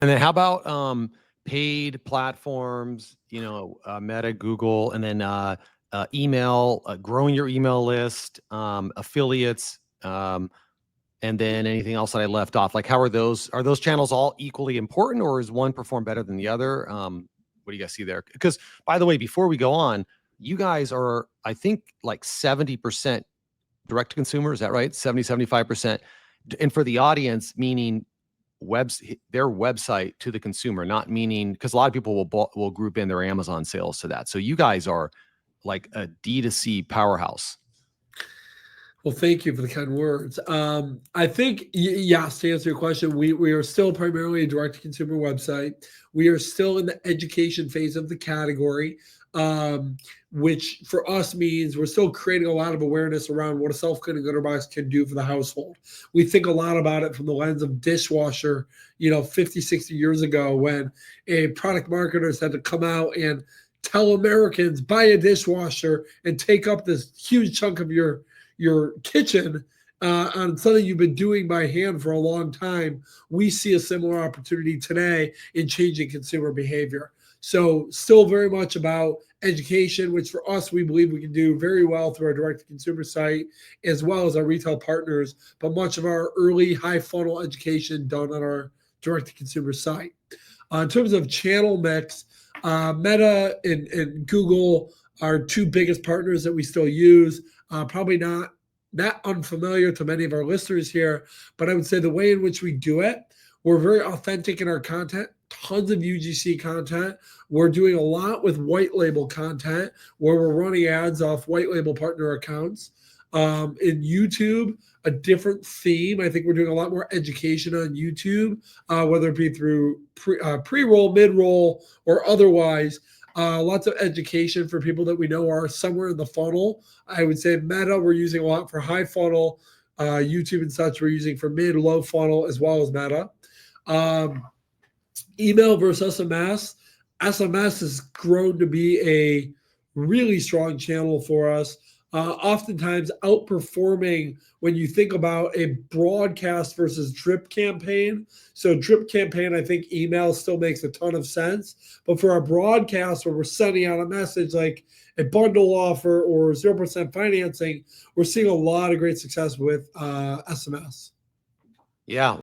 And then how about paid platforms, Meta, Google, and then email, growing your email list, affiliates, and then anything else that I left off? Like, how are those channels all equally important, or is one perform better than the other? What do you guys see there? Because, by the way, before we go on, you guys are, I think, like 70% direct to consumer. Is that right? 75%. And for the audience, meaning their website to the consumer, not meaning, because a lot of people will group in their Amazon sales to that. So you guys are like a D2C powerhouse. Well, thank you for the kind words. I think, yes, to answer your question, we are still primarily a direct-to-consumer website. We are still in the education phase of the category, which for us means we're still creating a lot of awareness around what a self-cleaning litter box can do for the household. We think a lot about it from the lens of dishwasher, 50, 60 years ago, when a product marketers had to come out and tell Americans, buy a dishwasher and take up this huge chunk of your kitchen on something you've been doing by hand for a long time. We see a similar opportunity today in changing consumer behavior. So still very much about education, which for us, we believe we can do very well through our direct-to-consumer site, as well as our retail partners, but much of our early high funnel education done on our direct-to-consumer site. In terms of channel mix, Meta and Google are two biggest partners that we still use. Probably not that unfamiliar to many of our listeners here, but I would say the way in which we do it, we're very authentic in our content, tons of UGC content. We're doing a lot with white label content where we're running ads off white label partner accounts. In YouTube, a different theme. I think we're doing a lot more education on YouTube, whether it be through pre-roll, mid-roll, or otherwise. Lots of education for people that we know are somewhere in the funnel. I would say Meta, we're using a lot for high funnel. YouTube and such, we're using for mid, low funnel, as well as Meta. Email versus SMS. SMS has grown to be a really strong channel for us. Oftentimes outperforming when you think about a broadcast versus drip campaign. So drip campaign, I think email still makes a ton of sense. But for our broadcast where we're sending out a message like a bundle offer or 0% financing, we're seeing a lot of great success with SMS. Yeah.